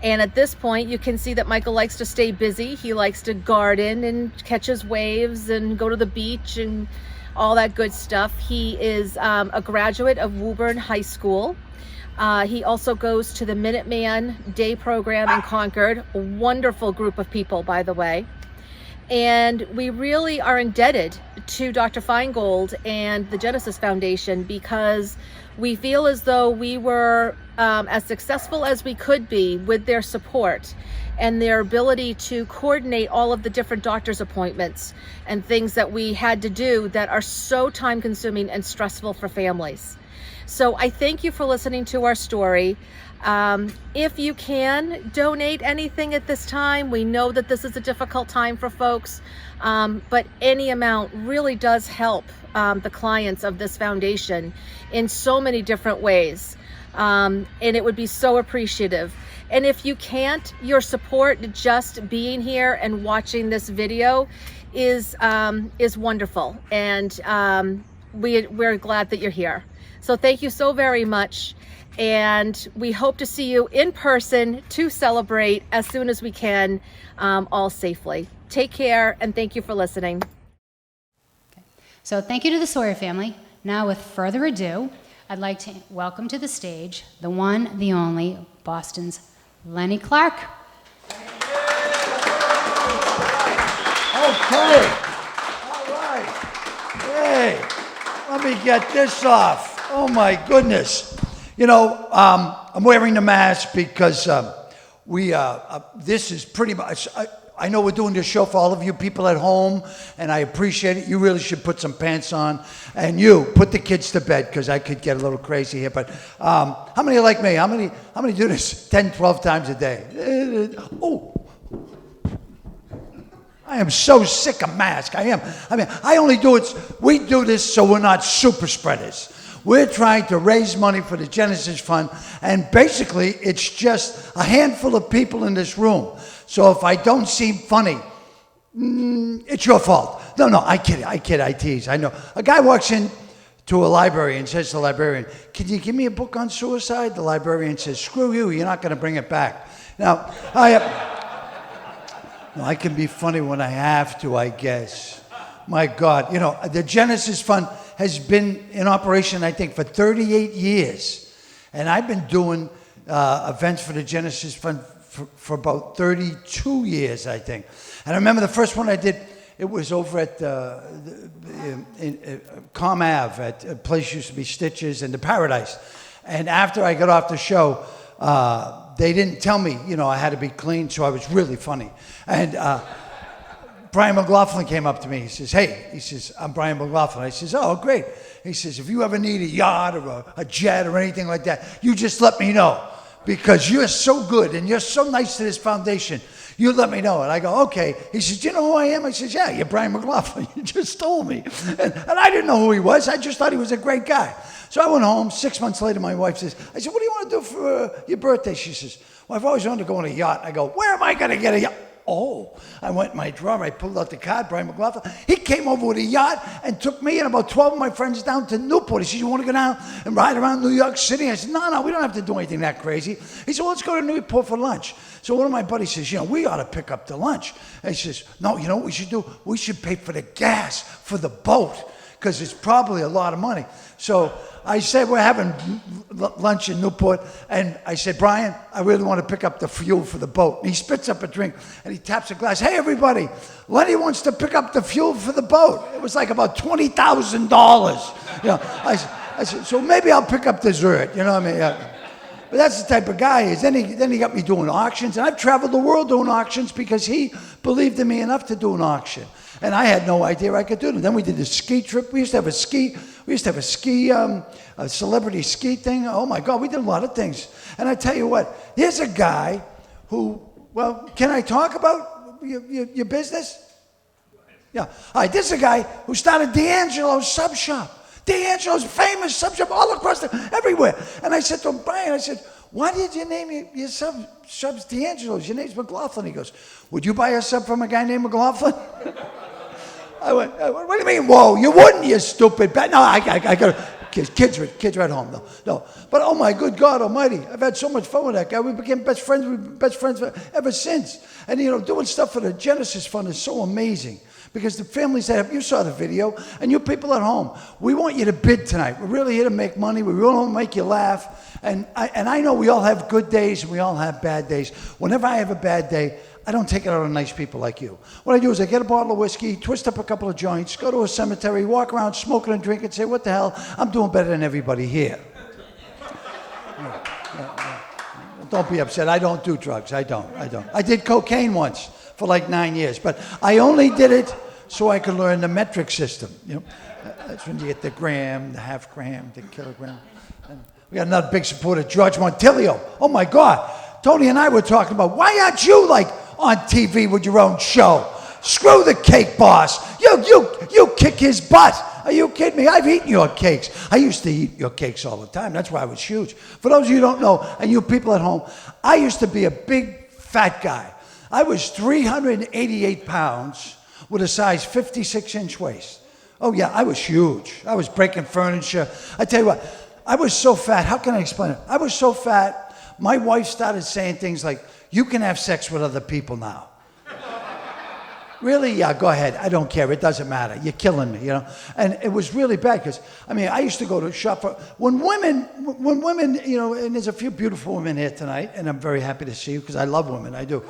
And at this point, you can see that Michael likes to stay busy. He likes to garden and catches waves and go to the beach and all that good stuff. He is a graduate of Woburn High School. He also goes to the Minuteman Day program in Concord, a wonderful group of people, by the way. And we really are indebted to Dr. Feingold and the Genesis Foundation because we feel as though we were as successful as we could be with their support and their ability to coordinate all of the different doctor's appointments and things that we had to do that are so time consuming and stressful for families. So I thank you for listening to our story. If you can donate anything at this time, we know that this is a difficult time for folks, but any amount really does help the clients of this foundation in so many different ways. And it would be so appreciative. And if you can't, your support, just being here and watching this video is wonderful. And we're glad that you're here. So thank you so very much. And we hope to see you in person to celebrate as soon as we can, all safely. Take care, and thank you for listening. So thank you to the Sawyer family. Now, with further ado, I'd like to welcome to the stage the one, the only, Boston's Lenny Clarke. Okay. All right. Hey, let me get this off. Oh my goodness. I'm wearing the mask because this is pretty much, I know we're doing this show for all of you people at home, and I appreciate it. You really should put some pants on, and you put the kids to bed because I could get a little crazy here. But how many are like me? How many do this 10, 12 times a day? I am so sick of masks. I am. I only do it. We do this so we're not super spreaders. We're trying to raise money for the Genesis Fund, and basically it's just a handful of people in this room. So if I don't seem funny, it's your fault. No, I kid, I tease. I know. A guy walks in to a library and says to the librarian, "Can you give me a book on suicide?" The librarian says, "Screw you, you're not going to bring it back." Now, I can be funny when I have to, I guess. My God, the Genesis Fund has been in operation, I think, for 38 years. And I've been doing events for the Genesis Fund for about 32 years, I think. And I remember the first one I did, it was over at Com Ave, at a place used to be Stitches and the Paradise. And after I got off the show, they didn't tell me, I had to be clean, so I was really funny. And Brian McLaughlin came up to me. He says, hey, I'm Brian McLaughlin. I says, oh, great. He says, if you ever need a yacht or a jet or anything like that, you just let me know, because you're so good and you're so nice to this foundation. You let me know. And I go, okay. He says, do you know who I am? I says, yeah, you're Brian McLaughlin. You just told me. And I didn't know who he was. I just thought he was a great guy. So I went home. 6 months later, my wife says, I said, what do you want to do for your birthday? She says, well, I've always wanted to go on a yacht. I go, where am I going to get a yacht? Oh, I went in my drawer, I pulled out the card, Brian McLaughlin. He came over with a yacht and took me and about 12 of my friends down to Newport. He said, you want to go down and ride around New York City? I said, no, we don't have to do anything that crazy. He said, well, let's go to Newport for lunch. So one of my buddies says, we ought to pick up the lunch. And he says, no, you know what we should do? We should pay for the gas for the boat, because it's probably a lot of money. So I said, we're having lunch in Newport, and I said, Brian, I really want to pick up the fuel for the boat. And he spits up a drink, and he taps a glass. Hey, everybody, Lenny wants to pick up the fuel for the boat. It was like about $20,000. I said, so maybe I'll pick up dessert, you know what I mean? But that's the type of guy he is. Then he got me doing auctions, and I've traveled the world doing auctions because he believed in me enough to do an auction. And I had no idea I could do it. And then we did the ski trip. We used to have a celebrity ski thing. Oh my God, we did a lot of things. And I tell you what, here's a guy who, well, can I talk about your business? Yeah. All right, this is a guy who started D'Angelo's Sub Shop. D'Angelo's famous sub shop all across everywhere. And I said to him, Brian, I said, why did you name your subs D'Angelo's? Your name's McLaughlin. He goes, would you buy a sub from a guy named McLaughlin? I went, what do you mean, whoa, you wouldn't, you stupid bat. No, I got kids are at home, no. But oh my good God almighty, I've had so much fun with that guy. We became best friends. We've been best friends ever since. And doing stuff for the Genesis Fund is so amazing. Because the families that you saw the video, and you people at home, we want you to bid tonight. We're really here to make money. We really want to make you laugh. And I know we all have good days and we all have bad days. Whenever I have a bad day, I don't take it out on nice people like you. What I do is I get a bottle of whiskey, twist up a couple of joints, go to a cemetery, walk around smoking and drinking, and say, what the hell, I'm doing better than everybody here. Don't be upset. I don't do drugs. I don't. I did cocaine once for like 9 years, but I only did it so I could learn the metric system. That's when you get the gram, the half gram, the kilogram. And we got another big supporter, George Montilio. Oh my God. Tony and I were talking about, why aren't you like on TV with your own show? Screw the cake boss. You kick his butt. Are you kidding me? I've eaten your cakes. I used to eat your cakes all the time. That's why I was huge. For those of you who don't know, and you people at home, I used to be a big fat guy. I was 388 pounds with a size 56-inch waist. Oh yeah, I was huge. I was breaking furniture. I tell you what, I was so fat. How can I explain it? I was so fat, my wife started saying things like, you can have sex with other people now. Really? Yeah, go ahead. I don't care. It doesn't matter. You're killing me, And it was really bad because, I used to go to shop for, when women, and there's a few beautiful women here tonight, and I'm very happy to see you because I love women. I do.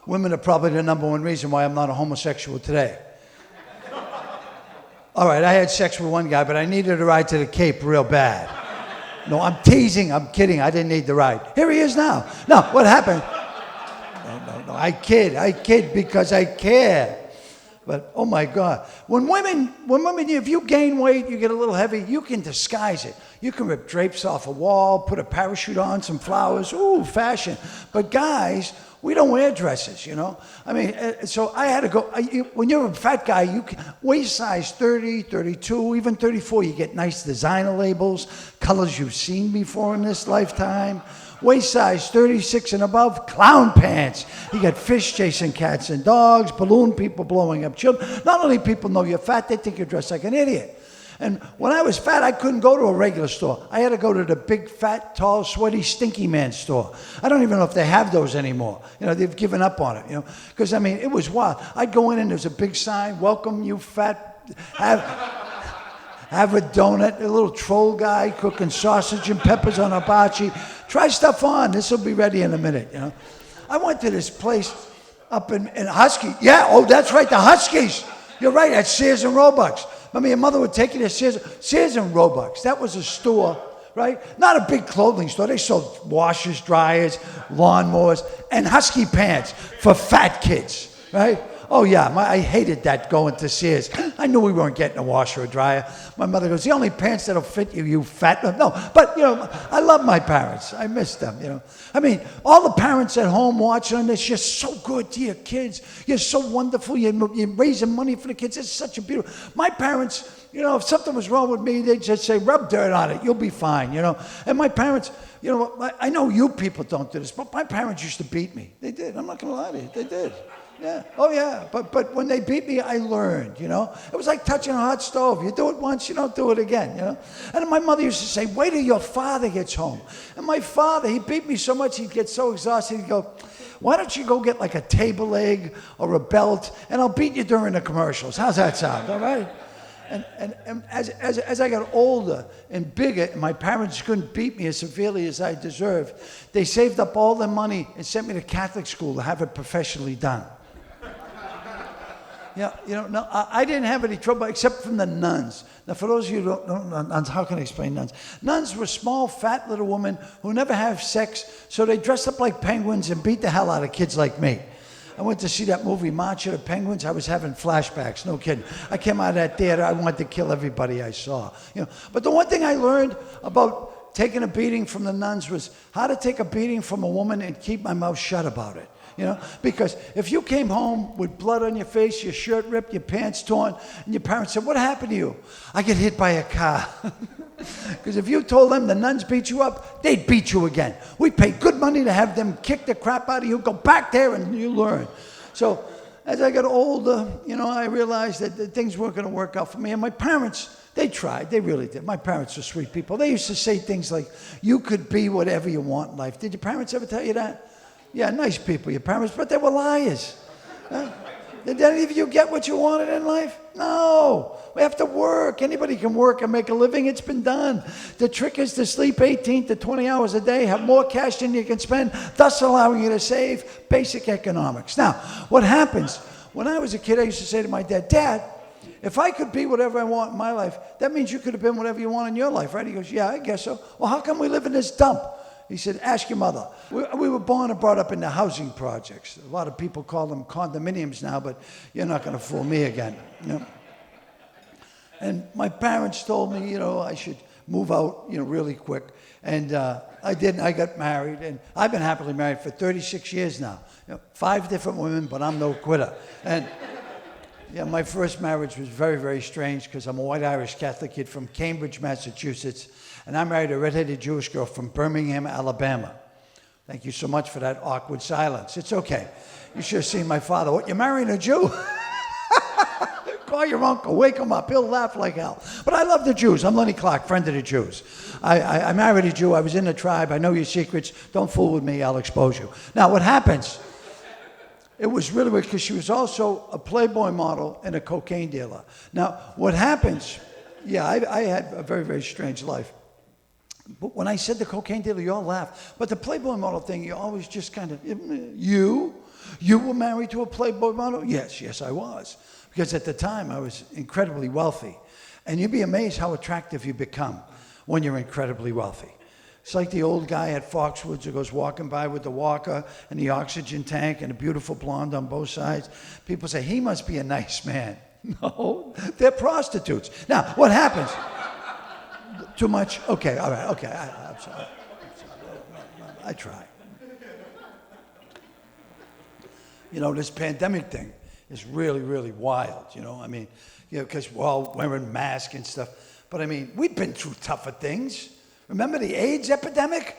Women are probably the number one reason why I'm not a homosexual today. All right, I had sex with one guy, but I needed a ride to the Cape real bad. No, I'm teasing. I'm kidding. I didn't need the ride. Here he is now. No, what happened? No. I kid because I care. But, oh my God. When women, if you gain weight, you get a little heavy, you can disguise it. You can rip drapes off a wall, put a parachute on, some flowers. Ooh, fashion. But guys, we don't wear dresses, So I had to go. When you're a fat guy, you can waist size 30, 32, even 34. You get nice designer labels, colors you've seen before in this lifetime. Waist size 36 and above, clown pants. You got fish chasing cats and dogs, balloon people blowing up children. Not only people know you're fat, they think you're dressed like an idiot. And when I was fat, I couldn't go to a regular store. I had to go to the big, fat, tall, sweaty, stinky man store. I don't even know if they have those anymore. They've given up on it, Because, it was wild. I'd go in and there's a big sign, welcome you fat, have a donut, a little troll guy cooking sausage and peppers on hibachi. Try stuff on. This will be ready in a minute, I went to this place up in Husky. Yeah, oh, that's right, the Huskies. You're right, at Sears and Roebuck's. Remember, your mother would take you to Sears and Roebuck's. That was a store, right? Not a big clothing store. They sold washers, dryers, lawnmowers, and Husky pants for fat kids, right? Oh, yeah, I hated that going to Sears. I knew we weren't getting a washer or dryer. My mother goes, the only pants that'll fit you, you fat. No, but, I love my parents. I miss them, I mean, all the parents at home watching this, you're so good to your kids. You're so wonderful. You're raising money for the kids. It's such a beautiful... My parents, if something was wrong with me, they'd just say, rub dirt on it. You'll be fine, And my parents... I know you people don't do this, but my parents used to beat me. They did. I'm not going to lie to you. They did. Yeah. Oh, yeah. But when they beat me, I learned, It was like touching a hot stove. You do it once, you don't do it again, And my mother used to say, wait till your father gets home. And my father, he beat me so much, he'd get so exhausted, he'd go, why don't you go get like a table leg or a belt, and I'll beat you during the commercials. How's that sound, all right? And as I got older and bigger, and my parents couldn't beat me as severely as I deserved, they saved up all their money and sent me to Catholic school to have it professionally done. No, I didn't have any trouble except from the nuns. Now, for those of you who don't know nuns, how can I explain nuns? Nuns were small, fat little women who never have sex, so they dressed up like penguins and beat the hell out of kids like me. I went to see that movie, March of the Penguins. I was having flashbacks, no kidding. I came out of that theater, I wanted to kill everybody I saw. But the one thing I learned about taking a beating from the nuns was how to take a beating from a woman and keep my mouth shut about it. Because if you came home with blood on your face, your shirt ripped, your pants torn, and your parents said, what happened to you? I get hit by a car. Because if you told them the nuns beat you up, they'd beat you again. We pay good money to have them kick the crap out of you, go back there and you learn. So as I got older, I realized that things weren't going to work out for me. And my parents, they tried. They really did. My parents were sweet people. They used to say things like, you could be whatever you want in life. Did your parents ever tell you that? Yeah, nice people, your parents, but they were liars. Huh? Did any of you get what you wanted in life? No. We have to work. Anybody can work and make a living. It's been done. The trick is to sleep 18 to 20 hours a day, have more cash than you can spend, thus allowing you to save. Basic economics. Now, what happens, when I was a kid, I used to say to my dad, Dad, if I could be whatever I want in my life, that means you could have been whatever you want in your life, right? He goes, yeah, I guess so. Well, how come we live in this dump? He said, ask your mother. We were born and brought up in the housing projects. A lot of people call them condominiums now, but you're not going to fool me again. And my parents told me, I should move out, really quick. And I did. I got married, and I've been happily married for 36 years now. 5 different women, but I'm no quitter. And my first marriage was very, very strange because I'm a white Irish Catholic kid from Cambridge, Massachusetts. And I married a redheaded Jewish girl from Birmingham, Alabama. Thank you so much for that awkward silence. It's okay. You should have seen my father. What, you're marrying a Jew? Call your uncle. Wake him up. He'll laugh like hell. But I love the Jews. I'm Lenny Clarke, friend of the Jews. I married a Jew. I was in the tribe. I know your secrets. Don't fool with me. I'll expose you. Now, what happens? It was really weird because she was also a Playboy model and a cocaine dealer. Now, what happens? Yeah, I had a very, very strange life. But when I said the cocaine dealer, you all laughed. But the Playboy model thing, you always just kind of, you were married to a Playboy model? Yes, I was. Because at the time, I was incredibly wealthy. And you'd be amazed how attractive you become when you're incredibly wealthy. It's like the old guy at Foxwoods who goes walking by with the walker and the oxygen tank and a beautiful blonde on both sides. People say, he must be a nice man. No, they're prostitutes. Now, what happens? Too much? Okay, all right, okay. I'm sorry. I try. This pandemic thing is really, really wild, I mean, because we're all wearing masks and stuff. But I mean, we've been through tougher things. Remember the AIDS epidemic?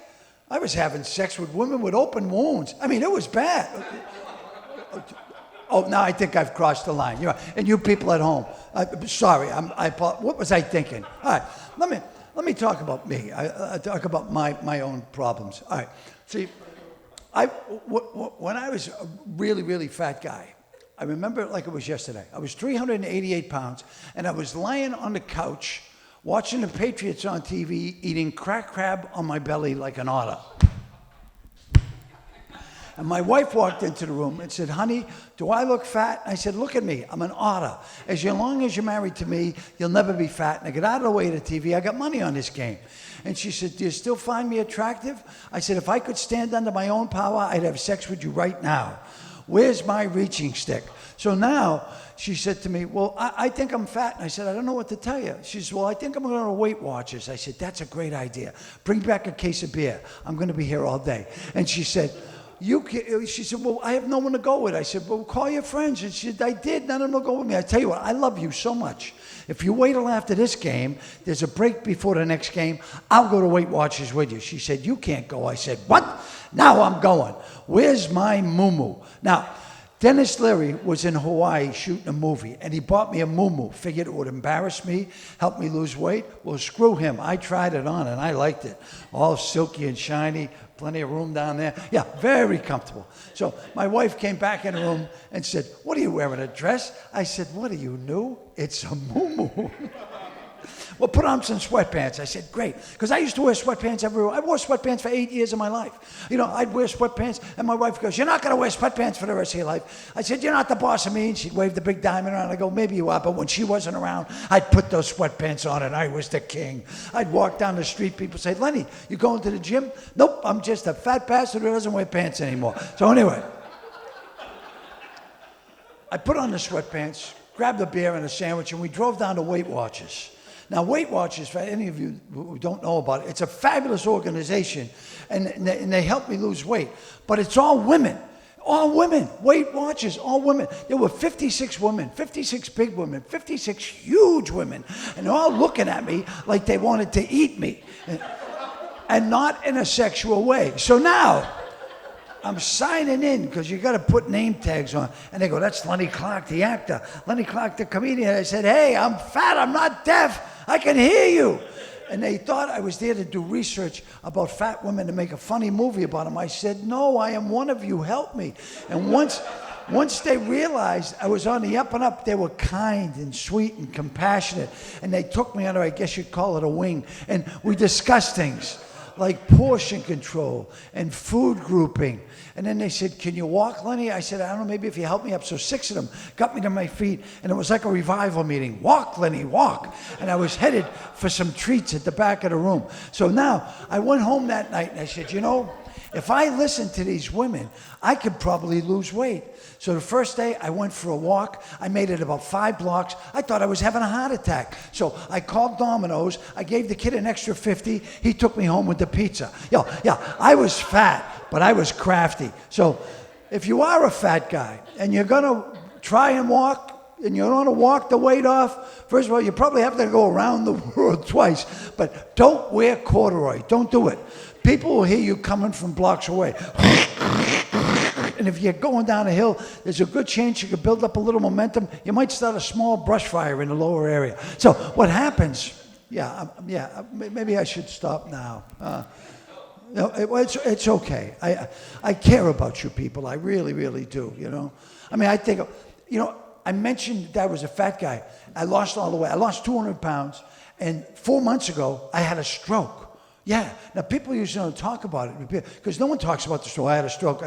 I was having sex with women with open wounds. I mean, it was bad. Oh, now I think I've crossed the line. And you people at home, sorry, what was I thinking? All right, let me talk about me. I talk about my own problems. All right, see, when I was a really, really fat guy, I remember it like it was yesterday. I was 388 pounds, and I was lying on the couch watching the Patriots on TV, eating crack crab on my belly like an otter. And my wife walked into the room and said, honey, do I look fat? I said, look at me. I'm an otter. As long as you're married to me, you'll never be fat. And I get out of the way of the TV. I got money on this game. And she said, do you still find me attractive? I said, if I could stand under my own power, I'd have sex with you right now. Where's my reaching stick? So now she said to me, well, I think I'm fat. And I said, I don't know what to tell you. She said, well, I think I'm going to Weight Watchers. I said, that's a great idea. Bring back a case of beer. I'm going to be here all day. And she said, she said, well, I have no one to go with. I said, well, call your friends. And she said, I did. None of them will go with me. I tell you what, I love you so much. If you wait till after this game, there's a break before the next game, I'll go to Weight Watchers with you. She said, you can't go. I said, what? Now I'm going. Where's my moo-moo? Now, Dennis Leary was in Hawaii shooting a movie, and he bought me a moo-moo. Figured it would embarrass me, help me lose weight. Well, screw him. I tried it on, and I liked it. All silky and shiny, plenty of room down there. Yeah, very comfortable. So my wife came back in the room and said, what are you wearing, a dress? I said, what are you, new? It's a moo-moo. Well, put on some sweatpants. I said, great. Because I used to wear sweatpants everywhere. I wore sweatpants for 8 years of my life. You know, I'd wear sweatpants, and my wife goes, you're not going to wear sweatpants for the rest of your life. I said, you're not the boss of me. And she'd wave the big diamond around. I go, maybe you are. But when she wasn't around, I'd put those sweatpants on, and I was the king. I'd walk down the street. People say, Lenny, you going to the gym? Nope, I'm just a fat bastard who doesn't wear pants anymore. So anyway, I put on the sweatpants, grabbed a beer and a sandwich, and we drove down to Weight Watchers. Now, Weight Watchers, for any of you who don't know about it, it's a fabulous organization, and they help me lose weight. But it's all women. All women. Weight Watchers, all women. There were 56 women, 56 big women, 56 huge women, and they're all looking at me like they wanted to eat me, and not in a sexual way. So now, I'm signing in because you got to put name tags on. And they go, that's Lenny Clarke, the actor. Lenny Clarke, the comedian. I said, hey, I'm fat. I'm not deaf. I can hear you. And they thought I was there to do research about fat women to make a funny movie about them. I said, no, I am one of you. Help me. And once they realized I was on the up and up, they were kind and sweet and compassionate. And they took me under, I guess you'd call it a wing. And we discussed things like portion control and food grouping. And then they said, can you walk, Lenny? I said, I don't know, maybe if you help me up. So 6 of them got me to my feet, and it was like a revival meeting. Walk, Lenny, walk. And I was headed for some treats at the back of the room. So now I went home that night, and I said, you know, if I listen to these women, I could probably lose weight. So the first day I went for a walk. I made it about 5 blocks. I thought I was having a heart attack. So I called Domino's. I gave the kid an extra 50. He took me home with the pizza. Yeah, I was fat, but I was crafty. So if you are a fat guy and you're going to try and walk and you want to walk the weight off, first of all, you probably have to go around the world twice. But don't wear corduroy. Don't do it. People will hear you coming from blocks away. And if you're going down a hill, there's a good chance you could build up a little momentum. You might start a small brush fire in the lower area. So what happens, maybe I should stop now. No, it's okay. I care about you people. I really, really do, you know. I mean, I think, you know, I mentioned that I was a fat guy. I lost all the weight. I lost 200 pounds. And 4 months ago, I had a stroke. Yeah. Now, people usually don't talk about it because no one talks about the stroke. I had a stroke.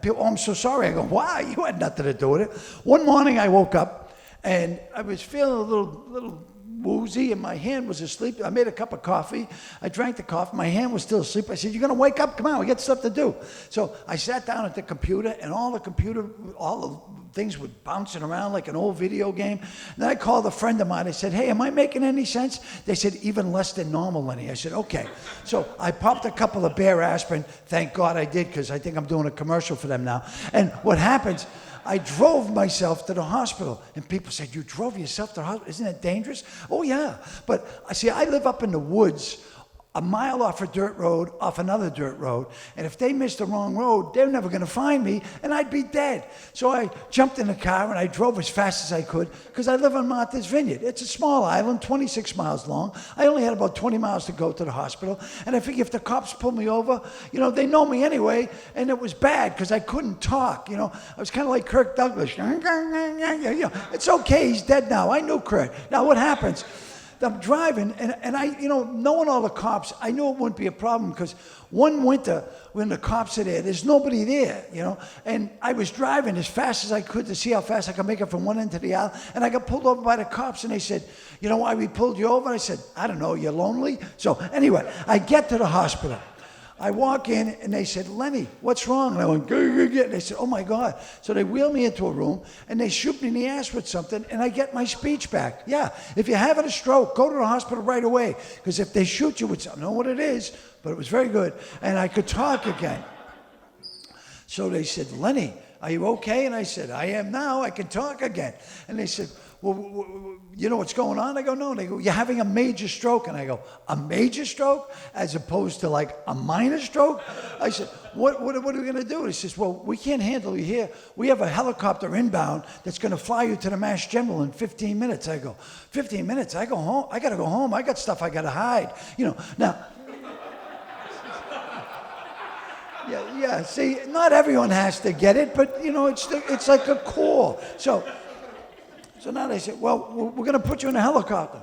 People, I'm so sorry. I go, wow, you had nothing to do with it. One morning, I woke up, and I was feeling a little woozy, and my hand was asleep. I made a cup of coffee. I drank the coffee. My hand was still asleep. I said, you're going to wake up? Come on, we got stuff to do. So I sat down at the computer, and all the things were bouncing around like an old video game. And then I called a friend of mine. I said, hey, am I making any sense? They said, even less than normal, Lenny. I said, okay. So I popped a couple of Bear aspirin. Thank God I did, because I think I'm doing a commercial for them now. And what happens, I drove myself to the hospital. And people said, you drove yourself to the hospital? Isn't that dangerous? Oh, yeah. But I see, I live up in the woods, a mile off a dirt road, off another dirt road. And if they missed the wrong road, they're never going to find me, and I'd be dead. So I jumped in the car, and I drove as fast as I could, because I live on Martha's Vineyard. It's a small island, 26 miles long. I only had about 20 miles to go to the hospital. And I figured if the cops pull me over, you know, they know me anyway, and it was bad, because I couldn't talk, you know. I was kind of like Kirk Douglas. It's okay, he's dead now. I knew Kurt. Now what happens? I'm driving, and I, knowing all the cops, I knew it wouldn't be a problem because one winter when the cops are there, there's nobody there, and I was driving as fast as I could to see how fast I could make it from one end to the other, and I got pulled over by the cops, and they said, you know why we pulled you over? I said, I don't know, you're lonely? So anyway, I get to the hospital. I walk in, and they said, Lenny, what's wrong? And I went, and they said, oh, my God. So they wheel me into a room, and they shoot me in the ass with something, and I get my speech back. Yeah, if you're having a stroke, go to the hospital right away, because if they shoot you with something, I don't know what it is, but it was very good, and I could talk again. So they said, Lenny, are you okay? And I said, I am now. I can talk again. And they said, well, you know what's going on? I go, no. And they go, you're having a major stroke. And I go, a major stroke as opposed to like a minor stroke? I said, what are we going to do? And he says, well, we can't handle you here. We have a helicopter inbound that's going to fly you to the Mass General in 15 minutes. I go, 15 minutes? I go home. I got to go home. I got stuff I got to hide. Now, yeah. See, not everyone has to get it, but it's like a core. So now they said, well, we're going to put you in a helicopter.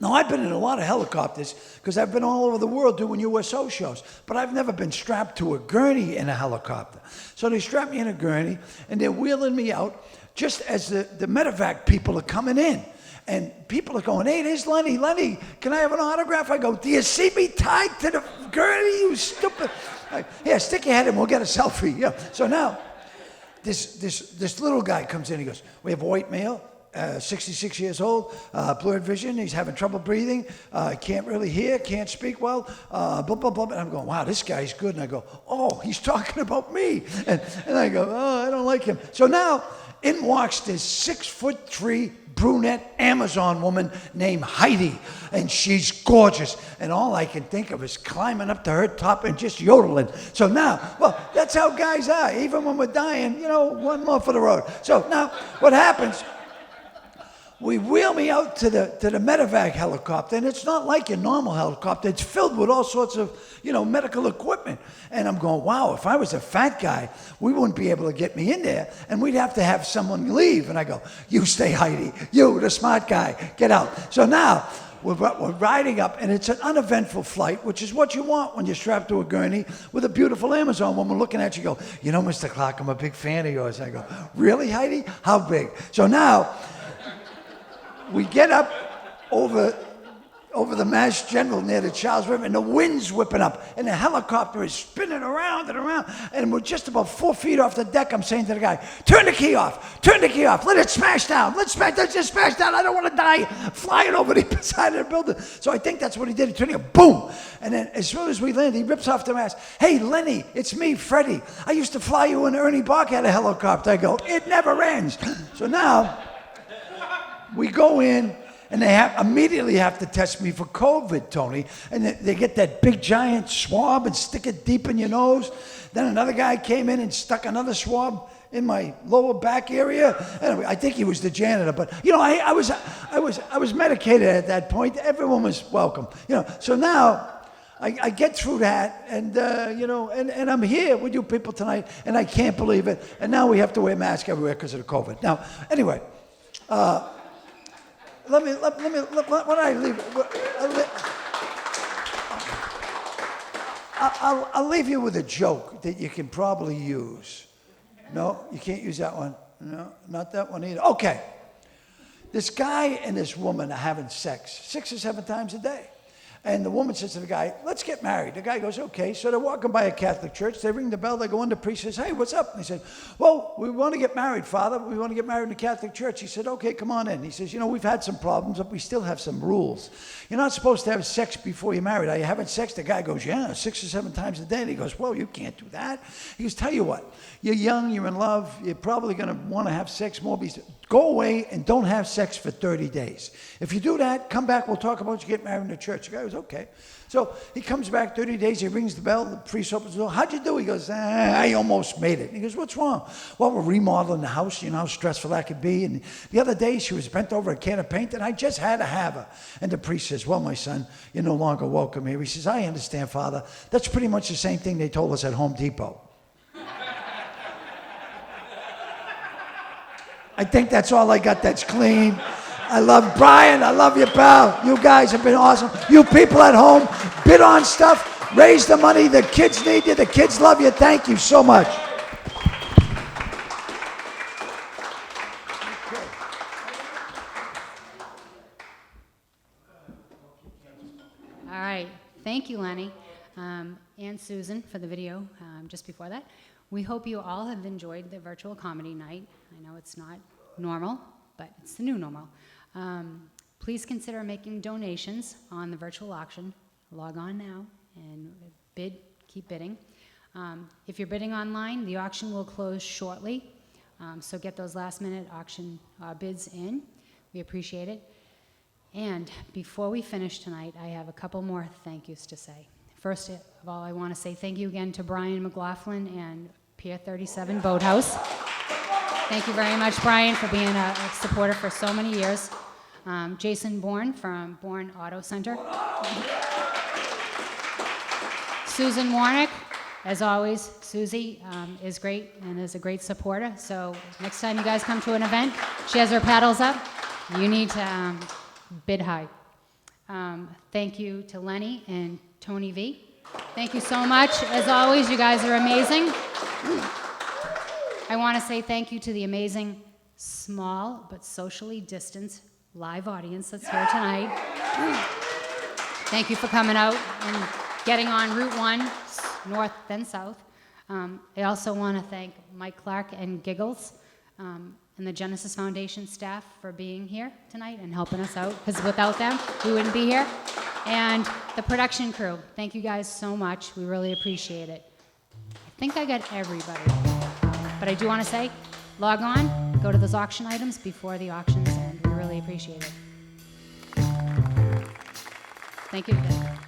Now, I've been in a lot of helicopters because I've been all over the world doing USO shows, but I've never been strapped to a gurney in a helicopter. So they strapped me in a gurney, and they're wheeling me out just as the medevac people are coming in. And people are going, hey, there's Lenny. Lenny, can I have an autograph? I go, do you see me tied to the gurney, you stupid? Yeah, stick your head in, we'll get a selfie. Yeah. So now, this little guy comes in, he goes, we have a white male, 66 years old, blurred vision, he's having trouble breathing, can't really hear, can't speak well, blah, blah, blah. And I'm going, wow, this guy's good. And I go, oh, he's talking about me. And I go, oh, I don't like him. So now, in walks this 6'3" brunette Amazon woman named Heidi, and she's gorgeous, and all I can think of is climbing up to her top and just yodeling. So now, well, that's how guys are. Even when we're dying, one more for the road. So now, what happens, we wheel me out to the medevac helicopter, and it's not like your normal helicopter. It's filled with all sorts of, medical equipment. And I'm going, wow, if I was a fat guy, we wouldn't be able to get me in there, and we'd have to have someone leave. And I go, you stay, Heidi. You, the smart guy, get out. So now, we're riding up, and it's an uneventful flight, which is what you want when you're strapped to a gurney with a beautiful Amazon woman looking at you. Go, Mr. Clarke, I'm a big fan of yours. I go, really, Heidi? How big? So now, we get up over the Mass General near the Charles River, and the wind's whipping up, and the helicopter is spinning around and around, and we're just about 4 feet off the deck. I'm saying to the guy, turn the key off, let it smash down, let's just smash down. I don't want to die flying over the side of the building. So I think that's what he did. He turned it, boom, and then as soon as we land, he rips off the mask. Hey, Lenny, it's me, Freddie. I used to fly you when Ernie Bach had a helicopter. I go, it never ends. So now, we go in, and they immediately have to test me for COVID, Tony. And they get that big giant swab and stick it deep in your nose. Then another guy came in and stuck another swab in my lower back area. Anyway, I think he was the janitor, but I was medicated at that point. Everyone was welcome. So now I get through that, and and I'm here with you people tonight, and I can't believe it. And now we have to wear masks everywhere because of the COVID. Now, anyway. Let me, when I leave, I'll leave you with a joke that you can probably use. No, you can't use that one. No, not that one either. Okay. This guy and this woman are having sex 6 or 7 times a day. And the woman says to the guy, let's get married. The guy goes, okay. So they're walking by a Catholic church. They ring the bell. They go in. The priest says, hey, what's up? And they said, well, we want to get married, Father. We want to get married in the Catholic church. He said, okay, come on in. He says, we've had some problems, but we still have some rules. You're not supposed to have sex before you're married. Are you having sex? The guy goes, yeah, 6 or 7 times a day. And he goes, well, you can't do that. He goes, tell you what, you're young, you're in love, you're probably going to want to have sex more. Go away and don't have sex for 30 days. If you do that, come back, we'll talk about you get married in the church. The guy goes, okay. So he comes back 30 days, he rings the bell, the priest opens the door. How'd you do? He goes, I almost made it. He goes, what's wrong? Well, we're remodeling the house, how stressful that could be. And the other day she was bent over a can of paint, and I just had to have her. And the priest says, well, my son, you're no longer welcome here. He says, I understand, Father. That's pretty much the same thing they told us at Home Depot. I think that's all I got that's clean. I love Brian. I love you, pal. You guys have been awesome. You people at home, bid on stuff, raise the money. The kids need you. The kids love you. Thank you so much. All right. Thank you, Lenny, and Susan for the video just before that. We hope you all have enjoyed the virtual comedy night. I know it's not normal, but it's the new normal. Please consider making donations on the virtual auction. Log on now and bid, keep bidding. If you're bidding online, the auction will close shortly, so get those last-minute auction bids in. We appreciate it. And before we finish tonight, I have a couple more thank yous to say. First of all, I want to say thank you again to Brian McLaughlin and Pier 37 Boathouse. Thank you very much, Brian, for being a supporter for so many years. Jason Bourne from Bourne Auto Center. Susan Warnick, as always, Susie is great and is a great supporter. So next time you guys come to an event, she has her paddles up. You need to bid high. Thank you to Lenny and Tony V. Thank you so much. As always, you guys are amazing. I want to say thank you to the amazing, small but socially distanced live audience that's here tonight. Thank you for coming out and getting on Route 1, north then south. I also want to thank Mike Clarke and Giggles and the Genesis Foundation staff for being here tonight and helping us out, because without them, we wouldn't be here. And the production crew, thank you guys so much. We really appreciate it. I think I got everybody. But I do want to say, log on, go to those auction items before the auctions, and we really appreciate it. Thank you again.